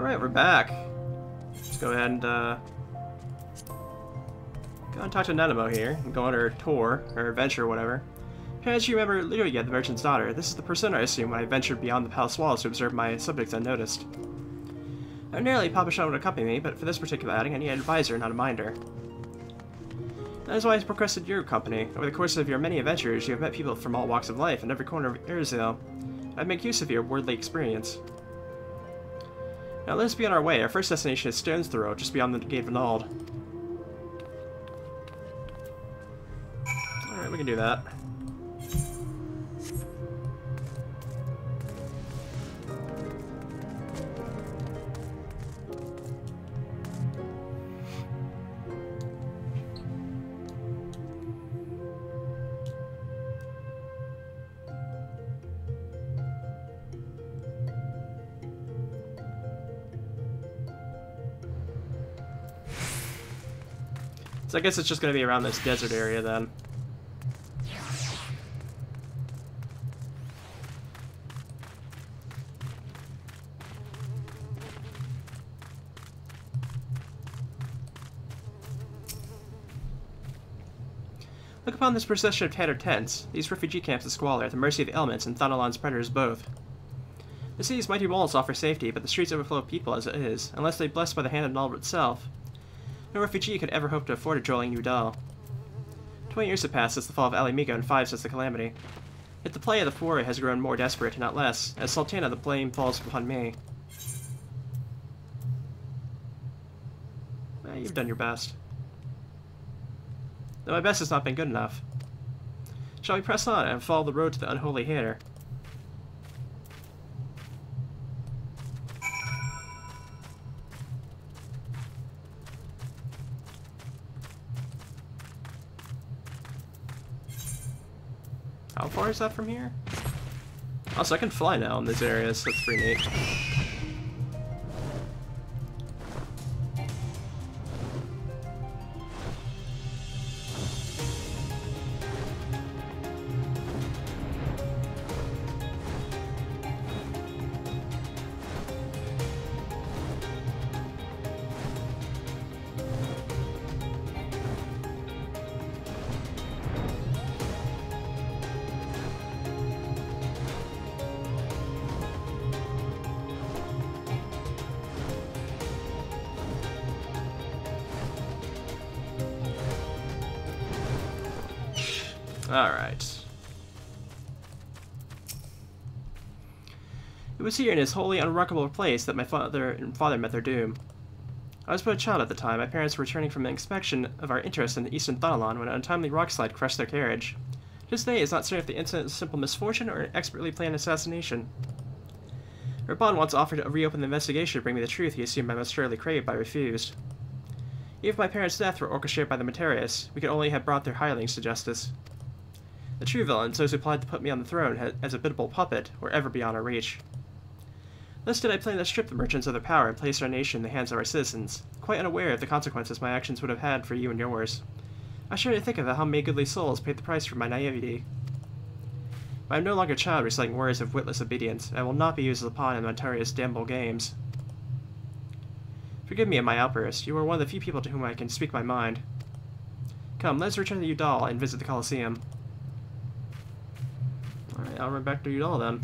Alright, we're back. Let's go ahead and go and talk to Nanamo here and go on her tour, or adventure, or whatever. Perhaps you remember Lydia, the merchant's daughter. This is the persona I assumed when I ventured beyond the palace walls to observe my subjects unnoticed. Ordinarily, Papa Sean would accompany me, but for this particular outing, I need an advisor, not a minder. That is why I requested your company. Over the course of your many adventures, you have met people from all walks of life in every corner of Erzil. I'd make use of your worldly experience. Now let us be on our way. Our first destination is Stone's Throw, just beyond the Gate of Nald. Alright, we can do that. So I guess it's just going to be around this desert area then. Look upon this procession of tattered tents. These refugee camps of squalor at the mercy of the elements and Thanalan's predators both. The city's mighty walls offer safety, but the streets overflow with people as it is, unless they blessed by the hand of Nald itself. No refugee could ever hope to afford a drolling new doll. 20 years have passed since the fall of Ali Migo and 5 since the calamity. Yet the play of the foray has grown more desperate, not less. As Sultana, the blame falls upon me. You've done your best. Though my best has not been good enough. Shall we press on and follow the road to the unholy hair? How far is that from here? Also, I can fly now in this area, so that's pretty neat. Alright. It was here in this holy, unremarkable place that my father met their doom. I was but a child at the time. My parents were returning from an inspection of our interest in the eastern Thanalan when an untimely rockslide crushed their carriage. To this day, it's not certain if the incident was simple misfortune or an expertly planned assassination. Reborn once offered to reopen the investigation to bring me the truth he assumed I must surely crave, but I refused. Even if my parents' death were orchestrated by the Materius, we could only have brought their hirelings to justice. The true villains, those who plotted to put me on the throne as a biddable puppet, were ever beyond our reach. Thus did I plan to strip the merchants of their power and place our nation in the hands of our citizens, quite unaware of the consequences my actions would have had for you and yours. I shudder to think of how many goodly souls paid the price for my naivety. But I am no longer a child reciting words of witless obedience, and I will not be used as a pawn in Montaria's damnable games. Forgive me of my outburst. You are one of the few people to whom I can speak my mind. Come, let us return to Udall and visit the Coliseum. Alright, I'll run back to Udall then.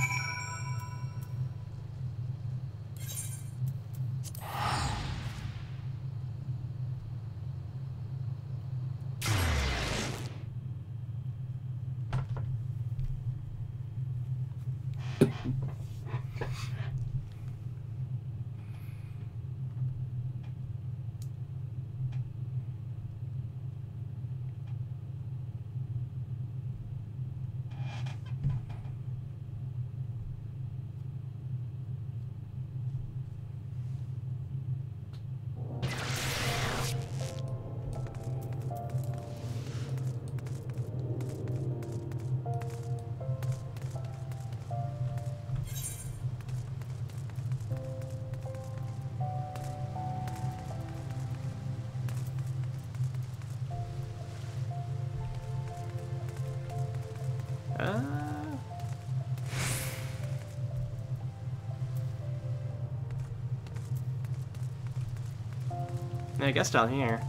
I guess down here.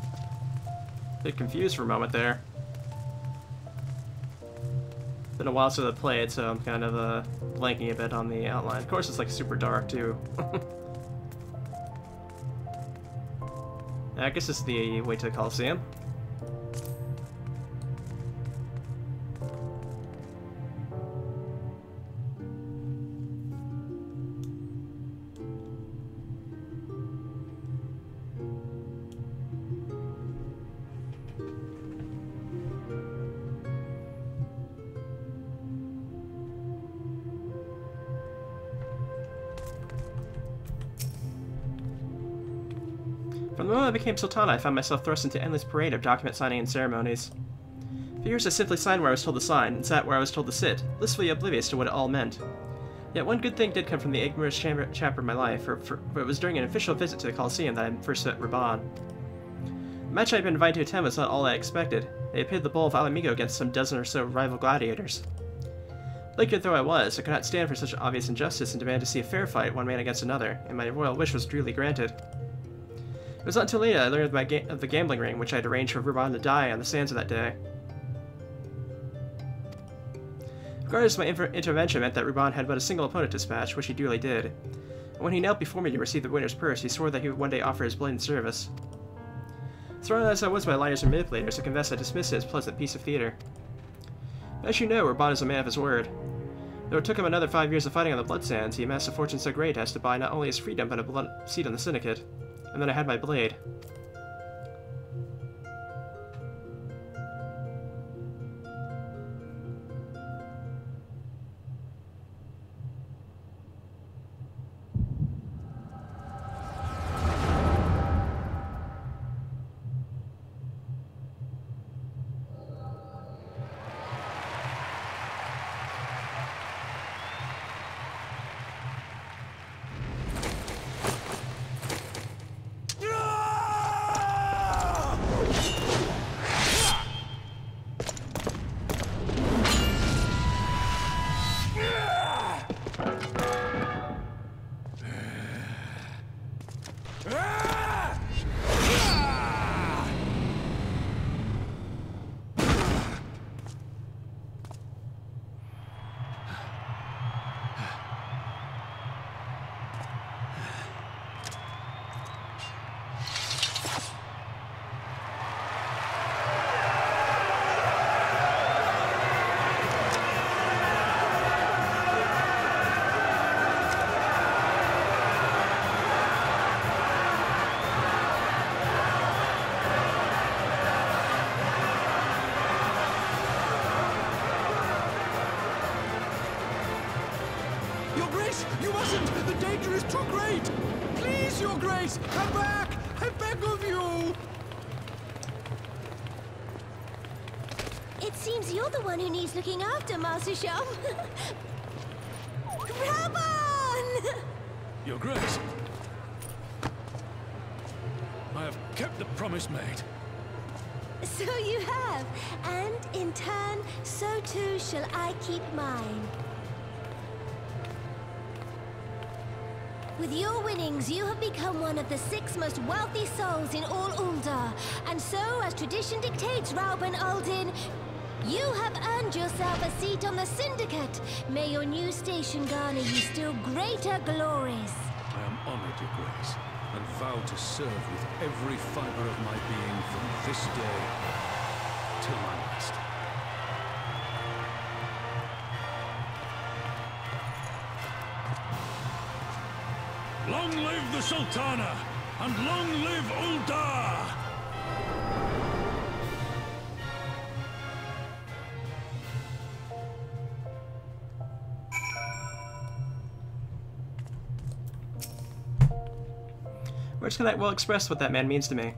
Bit confused for a moment there. Been a while since I played, so I'm kind of blanking a bit on the outline. Of course, it's like super dark too. I guess this is the way to the Coliseum. From the moment I became Sultana, I found myself thrust into an endless parade of document signing and ceremonies. For years I simply signed where I was told to sign, and sat where I was told to sit, blissfully oblivious to what it all meant. Yet one good thing did come from the ignorant chapter of my life, for it was during an official visit to the Coliseum that I first met Reborn. The match I had been invited to attend was not all I expected. They had pitted the bull of Alamigo against some dozen or so rival gladiators. Liquid though I was, I could not stand for such obvious injustice and demanded to see a fair fight, one man against another, and my royal wish was duly granted. It was not until later I learned of the gambling ring, which I had arranged for Reborn to die on the sands of that day. Regardless, my intervention meant that Reborn had but a single opponent to dispatch, which he duly did. And when he knelt before me to receive the winner's purse, he swore that he would one day offer his blade in service. Thrown as I was by liars and manipulators, I confess I dismissed it as a pleasant piece of theater. As you know, Reborn is a man of his word. Though it took him another 5 years of fighting on the blood sands, he amassed a fortune so great as to buy not only his freedom, but a seat on the syndicate. And then I had my blade. You mustn't! The danger is too great! Please, Your Grace, come back! I beg of you! It seems you're the one who needs looking after, Master Shum. Reborn! Your Grace, I have kept the promise made. So you have, and in turn, so too shall I keep mine. With your winnings, you have become one of the 6 most wealthy souls in all Ul'dah. And so, as tradition dictates, Rauben Aldin, you have earned yourself a seat on the Syndicate. May your new station garner you still greater glories. I am honored, Your Grace, and vow to serve with every fiber of my being from this day till my last. Long live the Sultana, and long live Ul'dah! Words cannot well express what that man means to me.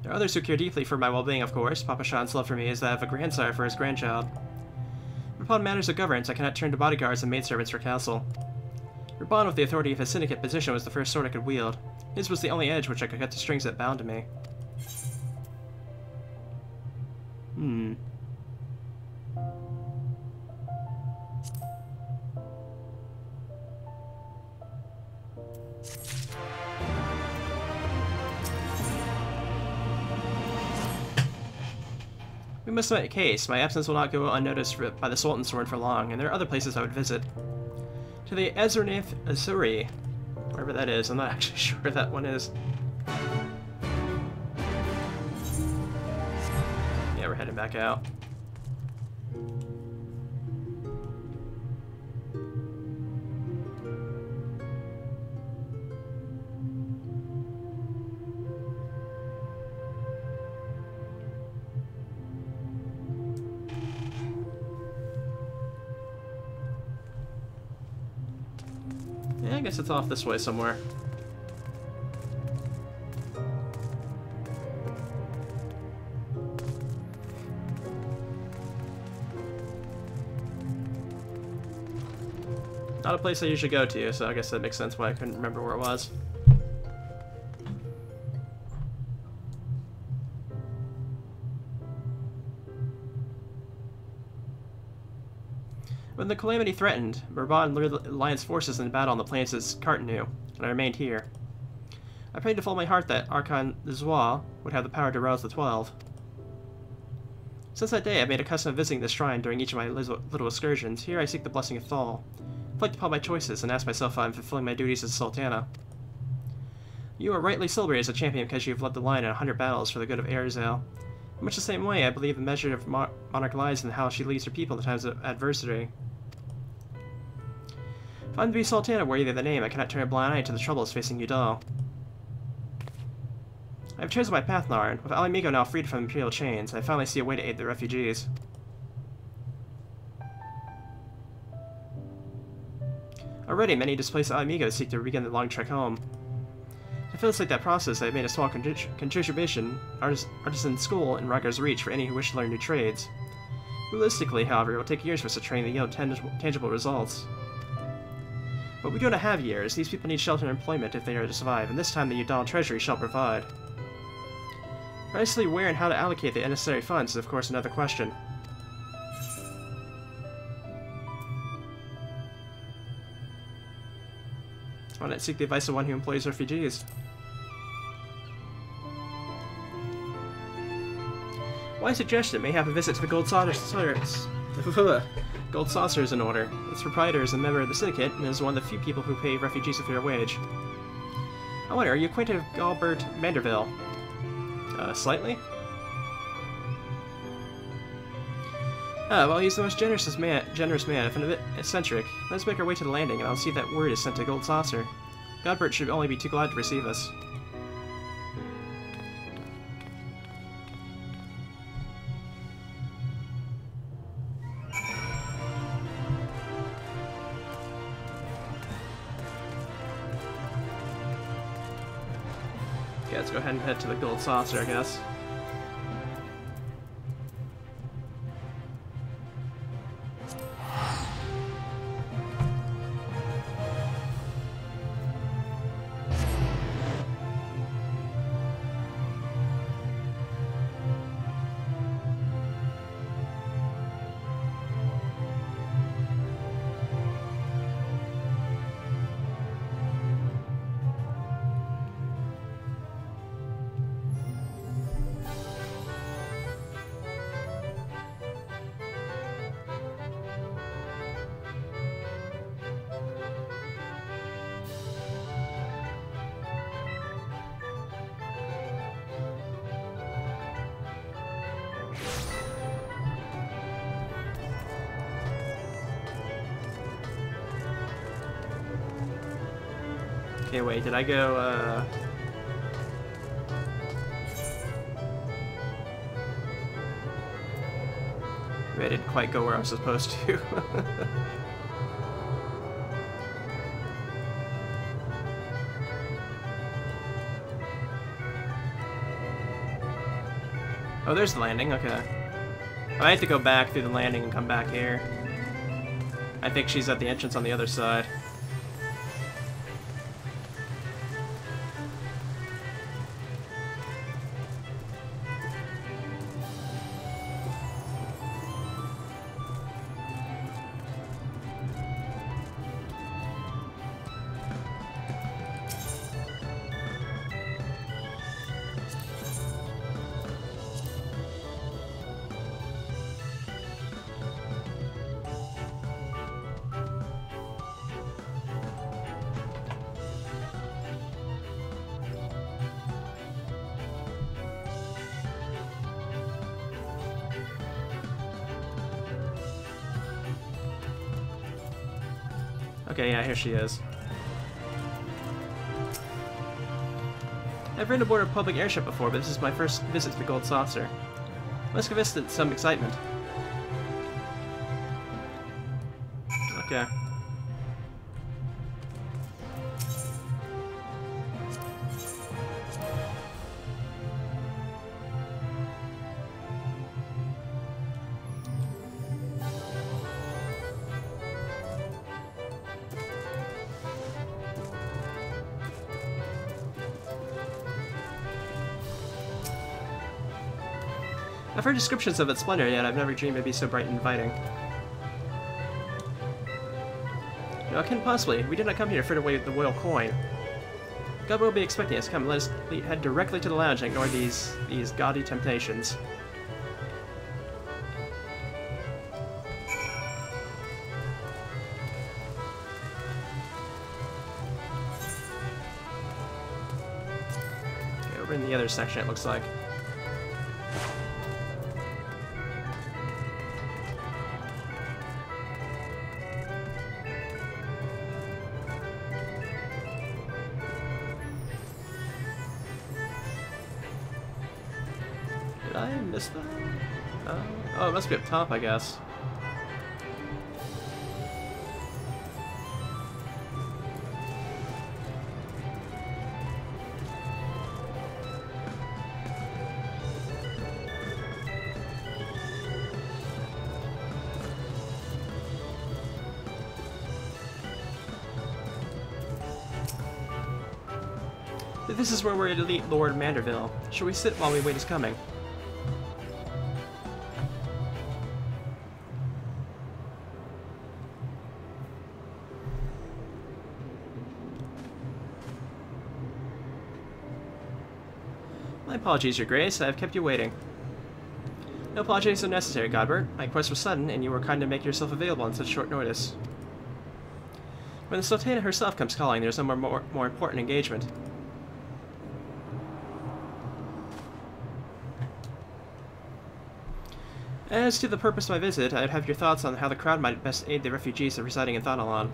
There are others who care deeply for my well-being, of course. Papa Shan's love for me is that of a grandsire for his grandchild. But upon matters of governance, I cannot turn to bodyguards and maidservants for counsel. Reborn, with the authority of his syndicate position, was the first sword I could wield. His was the only edge which I could cut the strings that bound to me. We must make haste. My absence will not go unnoticed by the Sultan's sword for long, and there are other places I would visit. To the XIV Azuri, wherever that is. I'm not actually sure where that one is. Yeah, we're heading back out. Yeah, I guess it's off this way somewhere. Not a place I usually go to, so I guess that makes sense why I couldn't remember where it was. When the calamity threatened, Reborn lured the Alliance forces into battle on the plains of Cartanu, and I remained here. I prayed to full my heart that Archon Zois would have the power to rouse the 12. Since that day, I've made a custom of visiting this shrine during each of my little excursions. Here I seek the blessing of Thal, reflect upon my choices, and ask myself if I am fulfilling my duties as Sultana. You are rightly celebrated as a champion because you have led the line in 100 battles for the good of Arizal. In much the same way, I believe the measure of monarch lies in how she leads her people in times of adversity. If I'm to be Sultana worthy of the name, I cannot turn a blind eye to the troubles facing Udal. I have chosen my path, Narn. With Ali Migo now freed from imperial chains, I finally see a way to aid the refugees. Already, many displaced Ali Migos seek to begin the long trek home. To facilitate that process, I have made a small contribution, artisan school in Ragar's Reach for any who wish to learn new trades. Realistically, however, it will take years for us to train to yield tangible results. But we do not have years. These people need shelter and employment if they are to survive, and this time the Udal Treasury shall provide. Precisely where and how to allocate the necessary funds is of course another question. Why not seek the advice of one who employs refugees? Why suggestion may have a visit to the Gold Saucers. Gold Saucer is in order. Its proprietor is a member of the syndicate and is one of the few people who pay refugees a fair wage. I wonder, are you acquainted with Galbert Manderville? Slightly? Ah, well, he's the most generous man, if a bit eccentric. Let's make our way to the landing, and I'll see that word is sent to Gold Saucer. Godbert should only be too glad to receive us. Okay, let's go ahead and head to the Gold Saucer, I guess. Okay, wait, did I go, Maybe I didn't quite go where I was supposed to. Oh, there's the landing, okay. I have to go back through the landing and come back here. I think she's at the entrance on the other side. Okay, yeah, here she is. I've ridden aboard a public airship before, but this is my first visit to the Gold Saucer. Let's give this some excitement. Okay. I've heard descriptions of its splendor, yet I've never dreamed it'd be so bright and inviting. No, it couldn't possibly. We did not come here to fritter away the royal coin. God will be expecting us. Come, let us head directly to the lounge and ignore these gaudy temptations. Okay, over in the other section, it looks like. Did I miss that? Oh, it must be up top, I guess. This is where we're to meet Lord Manderville. Shall we sit while we wait his coming? My apologies, Your Grace. I have kept you waiting. No apologies are necessary, Godbert. My request was sudden, and you were kind to make yourself available on such short notice. When the Sultana herself comes calling, there's no more important engagement. As to the purpose of my visit, I'd have your thoughts on how the crown might best aid the refugees residing in Thanalan.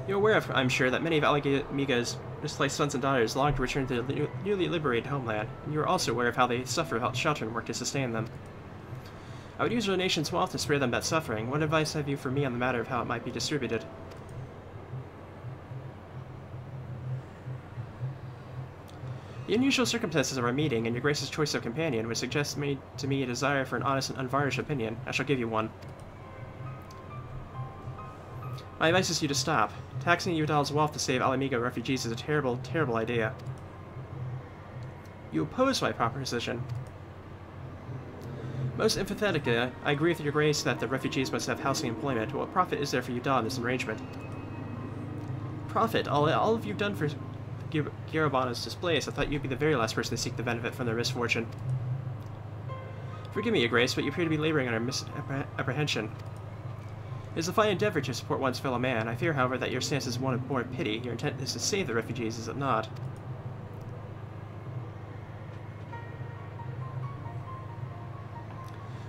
You're aware, I'm sure, that many of Alamiga's displaced sons and daughters long to return to their newly liberated homeland, and you are also aware of how they suffer without shelter and work to sustain them. I would use our nation's wealth to spare them that suffering. What advice have you for me on the matter of how it might be distributed? The unusual circumstances of our meeting and your Grace's choice of companion would suggest to me a desire for an honest and unvarnished opinion. I shall give you one. My advice is you to stop. Taxing Udal's wealth to save Alamiga refugees is a terrible, terrible idea. You oppose my proposition. Most emphatically, I agree with your Grace that the refugees must have housing and employment, but what profit is there for Udal in this arrangement? Profit? All of you've done for Garabana's displays, I thought you'd be the very last person to seek the benefit from their misfortune. Forgive me, Your Grace, but you appear to be laboring under misapprehension. It is a fine endeavor to support one's fellow man. I fear, however, that your stance is one of more pity. Your intent is to save the refugees, is it not?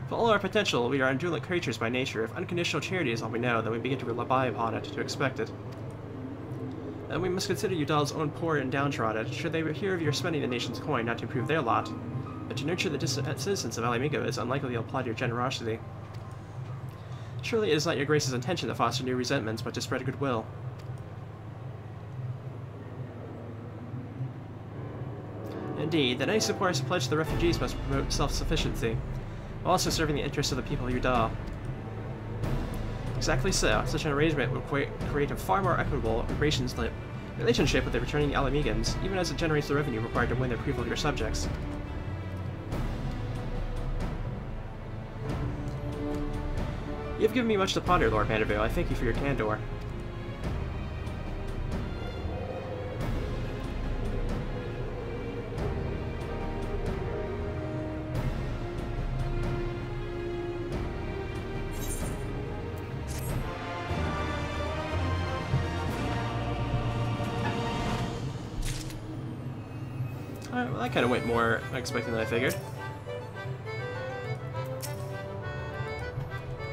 For all our potential, we are indolent creatures by nature. If unconditional charity is all we know, then we begin to rely upon it, to expect it. And we must consider Udal's own poor and downtrodden. Should they hear of your spending the nation's coin not to improve their lot, but to nurture the distant citizens of Alamiga, is unlikely to applaud your generosity. Surely it is not your Grace's intention to foster new resentments, but to spread goodwill. Indeed, that any support pledged to the refugees must promote self-sufficiency, while also serving the interests of the people of Udal. Exactly so. Such an arrangement would create a far more equitable relationship with the returning Alamigans, even as it generates the revenue required to win the approval of your subjects. You have given me much to ponder, Lord Manderville. I thank you for your candor. Alright, well that kind of went more unexpected than I figured.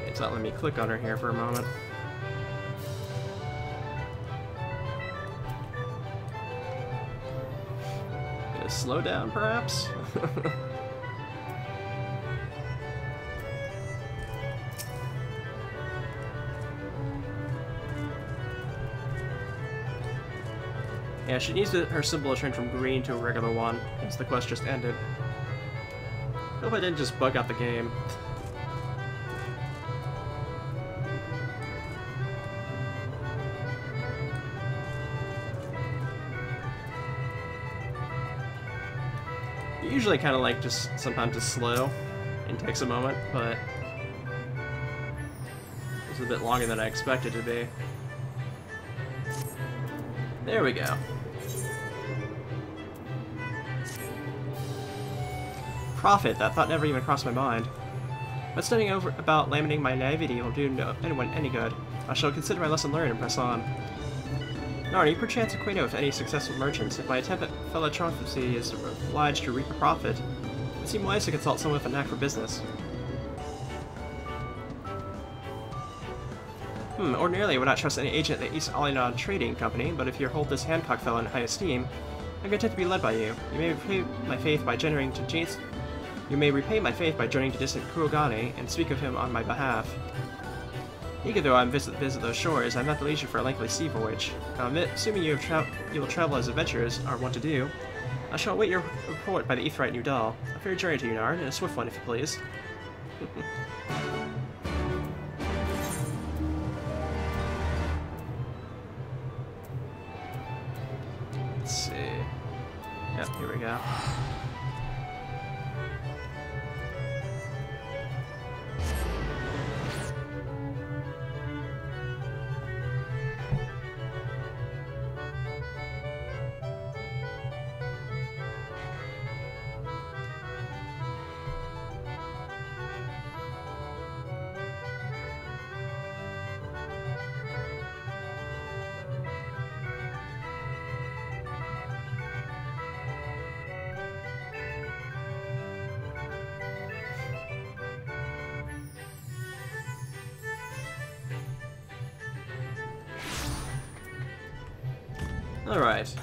It's not letting me click on her here for a moment. Slow down, perhaps? Yeah, she needs her symbol to turn from green to a regular one, as the quest just ended. I hope I didn't just bug out the game. Usually kind of like just sometimes it's slow and takes a moment, but it's a bit longer than I expected it to be. There we go. Profit, that thought never even crossed my mind. But studying over about laminating my naivety will do anyone any good. I shall consider my lesson learned and press on. Narn, you perchance acquainted with any successful merchants. If my attempt at philanthropy is obliged to reap a profit, it would seem wise to consult someone with a knack for business. Ordinarily I would not trust any agent at the East Alinon Trading Company, but if you hold this Hancock fellow in high esteem, I'm content to be led by you. You may repay my faith by journeying to distant Kurogane and speak of him on my behalf. Eager though I am visit those shores, I am not the leisure for a lengthy sea voyage. Assuming you will travel as adventurers are wont to do, I shall await your report by the Aetheryte New Dahl. A fair journey to you, Narn, and a swift one, if you please. Let's see. Yep, here we go. Alright.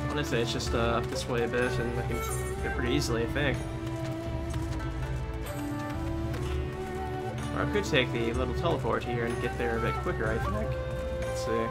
Honestly, it's just up this way a bit, and I can get pretty easily, I think. Or I could take the little teleport here and get there a bit quicker, I think. Let's see.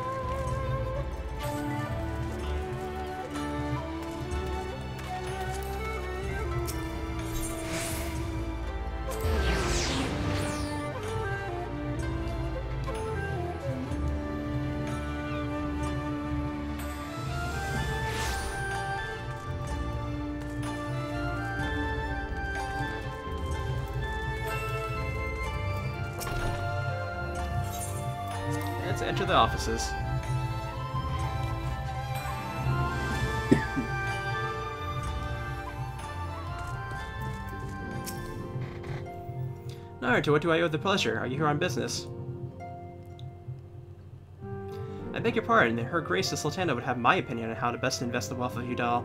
Let's enter the offices. Narn, to what do I owe the pleasure? Are you here on business? I beg your pardon, Her Grace the Sultana would have my opinion on how to best invest the wealth of Udal.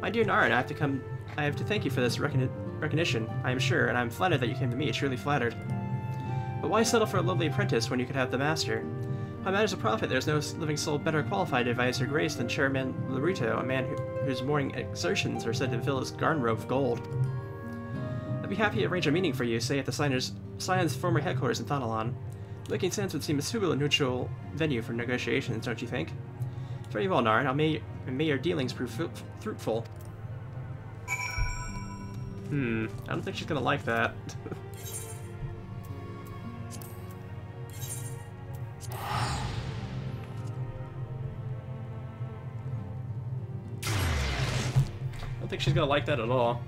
My dear Narn, I have to thank you for this recognition, I am sure, and I am flattered that you came to me, truly flattered. But why settle for a lowly apprentice when you could have the master? By matters of profit, there is no living soul better qualified to advise Her Grace than Chairman Laruto, a man whose morning exertions are said to fill his garden robe of gold. I'd be happy to arrange a meeting for you, say at the Scion's former headquarters in Thanalan. Making sense would seem a suitable neutral venue for negotiations, don't you think? Very well, Narn. May your dealings prove fruitful. I don't think she's gonna like that. I don't think she's gonna like that at all.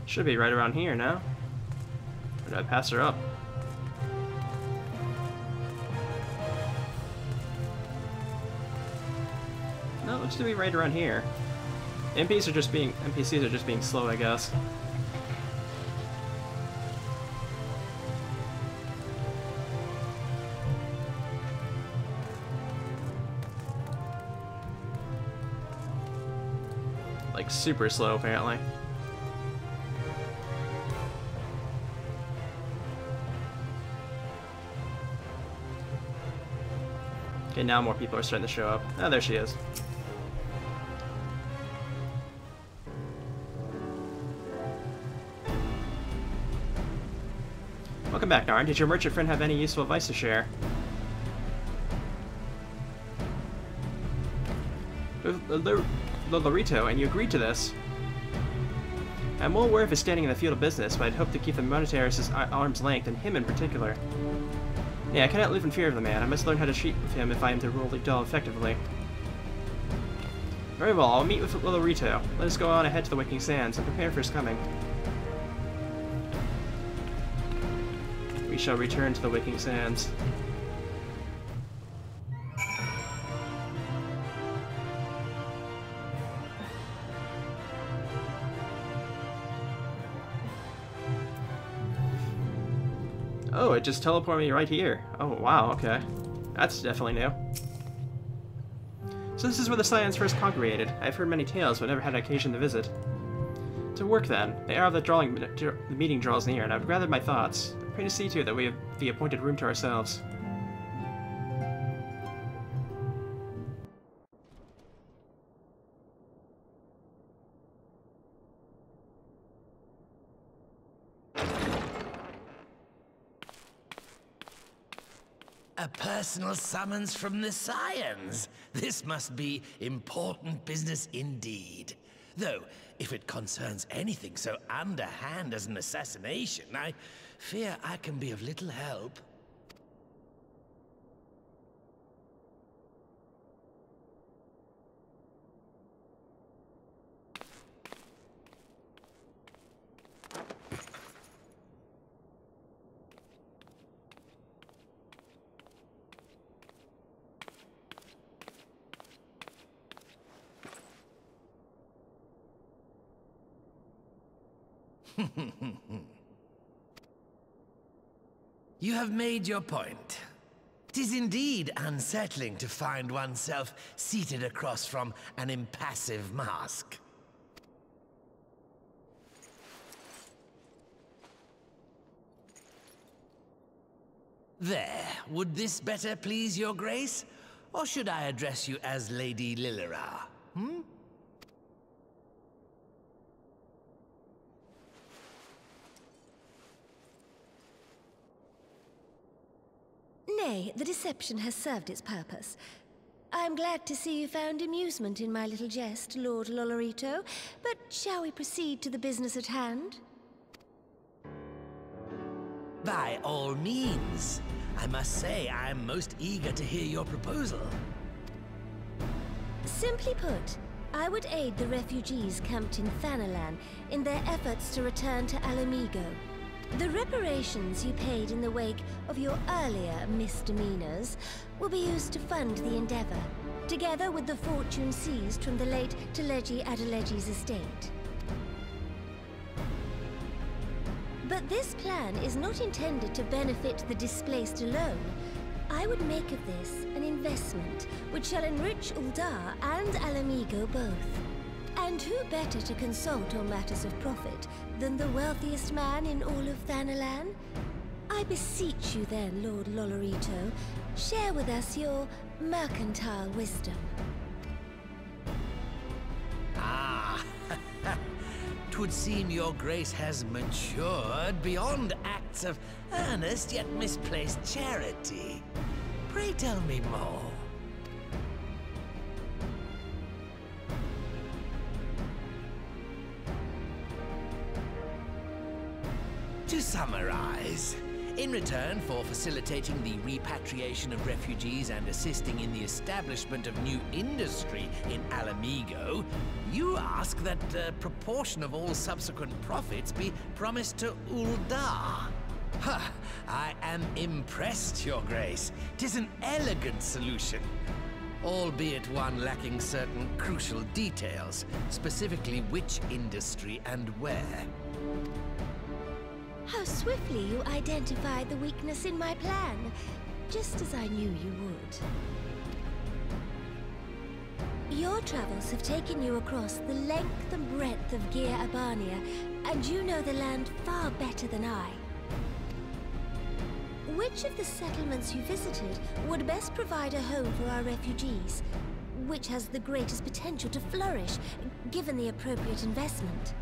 Should be right around here now. Or did I pass her up? No, it should be right around here. NPCs are just being slow, I guess. Like super slow, apparently. Okay, now more people are starting to show up. Oh, there she is. Welcome back, Narn. Did your merchant friend have any useful advice to share? Lolorito, and you agreed to this. I'm well aware of his standing in the field of business, but I'd hoped to keep the monetarist at arm's length, and him in particular. Yeah, I cannot live in fear of the man. I must learn how to treat with him if I am to rule Igdal effectively. Very well, I'll meet with Lolorito. Let us go on ahead to the Waking Sands and prepare for his coming. We shall return to the Waking Sands. Oh, it just teleported me right here. Oh, wow, okay. That's definitely new. So this is where the Scions first congregated. I've heard many tales, but never had occasion to visit. To work then. The hour of the meeting draws near, and I've gathered my thoughts. I pray to see, too, that we have the appointed room to ourselves. A personal summons from the Scions. This must be important business indeed. Though, if it concerns anything so underhand as an assassination, I fear I can be of little help. You have made your point. It is indeed unsettling to find oneself seated across from an impassive mask. There, would this better please your grace? Or should I address you as Lady Lilira? Hmm? Nay, the deception has served its purpose. I'm glad to see you found amusement in my little jest, Lord Lolorito, but shall we proceed to the business at hand? By all means. I must say, I'm most eager to hear your proposal. Simply put, I would aid the refugees camped in Thanalan in their efforts to return to Alamigo. The reparations you paid in the wake of your earlier misdemeanors will be used to fund the endeavor, together with the fortune seized from the late Teleji Adeleji's estate. But this plan is not intended to benefit the displaced alone. I would make of this an investment which shall enrich Uldar and Alamigo both. And who better to consult on matters of profit than the wealthiest man in all of Thanalan? I beseech you then, Lord Lolorito, share with us your mercantile wisdom. Ah, 'twould seem your grace has matured beyond acts of earnest yet misplaced charity. Pray tell me more. To summarize, In return for facilitating the repatriation of refugees and assisting in the establishment of new industry in Alamigo, you ask that a proportion of all subsequent profits be promised to Uldar. Huh, I am impressed, Your Grace. 'Tis an elegant solution, albeit one lacking certain crucial details, specifically which industry and where. How swiftly you identified the weakness in my plan, just as I knew you would. Your travels have taken you across the length and breadth of Gir Abania, and you know the land far better than I. Which of the settlements you visited would best provide a home for our refugees? Which has the greatest potential to flourish, given the appropriate investment?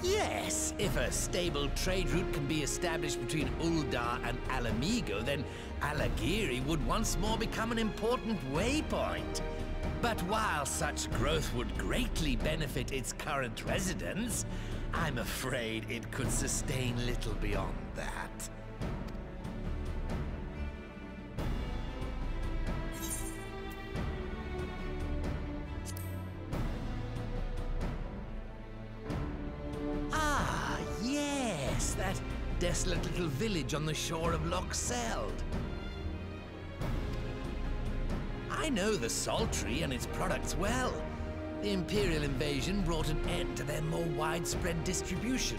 Yes, if a stable trade route can be established between Uldar and Alamigo, then Alagiri would once more become an important waypoint. But while such growth would greatly benefit its current residents, I'm afraid it could sustain little beyond that. That desolate little village on the shore of Loch Seld. I know the Saltry and its products well. The Imperial invasion brought an end to their more widespread distribution,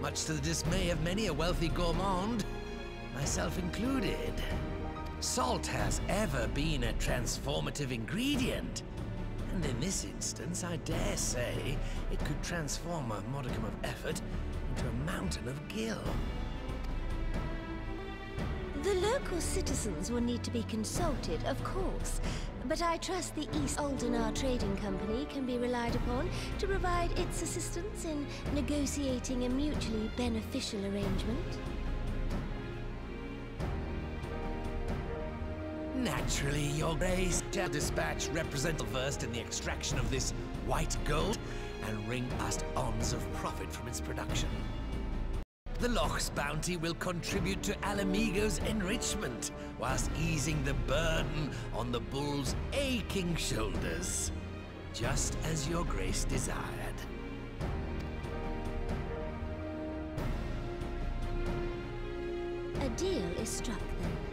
much to the dismay of many a wealthy gourmand, myself included. Salt has ever been a transformative ingredient, and in this instance, I dare say, it could transform a modicum of effort into a mountain of gill. The local citizens will need to be consulted, of course, but I trust the East Aldenar Trading Company can be relied upon to provide its assistance in negotiating a mutually beneficial arrangement. Naturally, Your Grace shall dispatch representative versed in the extraction of this white gold and wring us ons of profit from its production. The Loch's bounty will contribute to Alamigo's enrichment, whilst easing the burden on the bull's aching shoulders, just as Your Grace desired. A deal is struck then.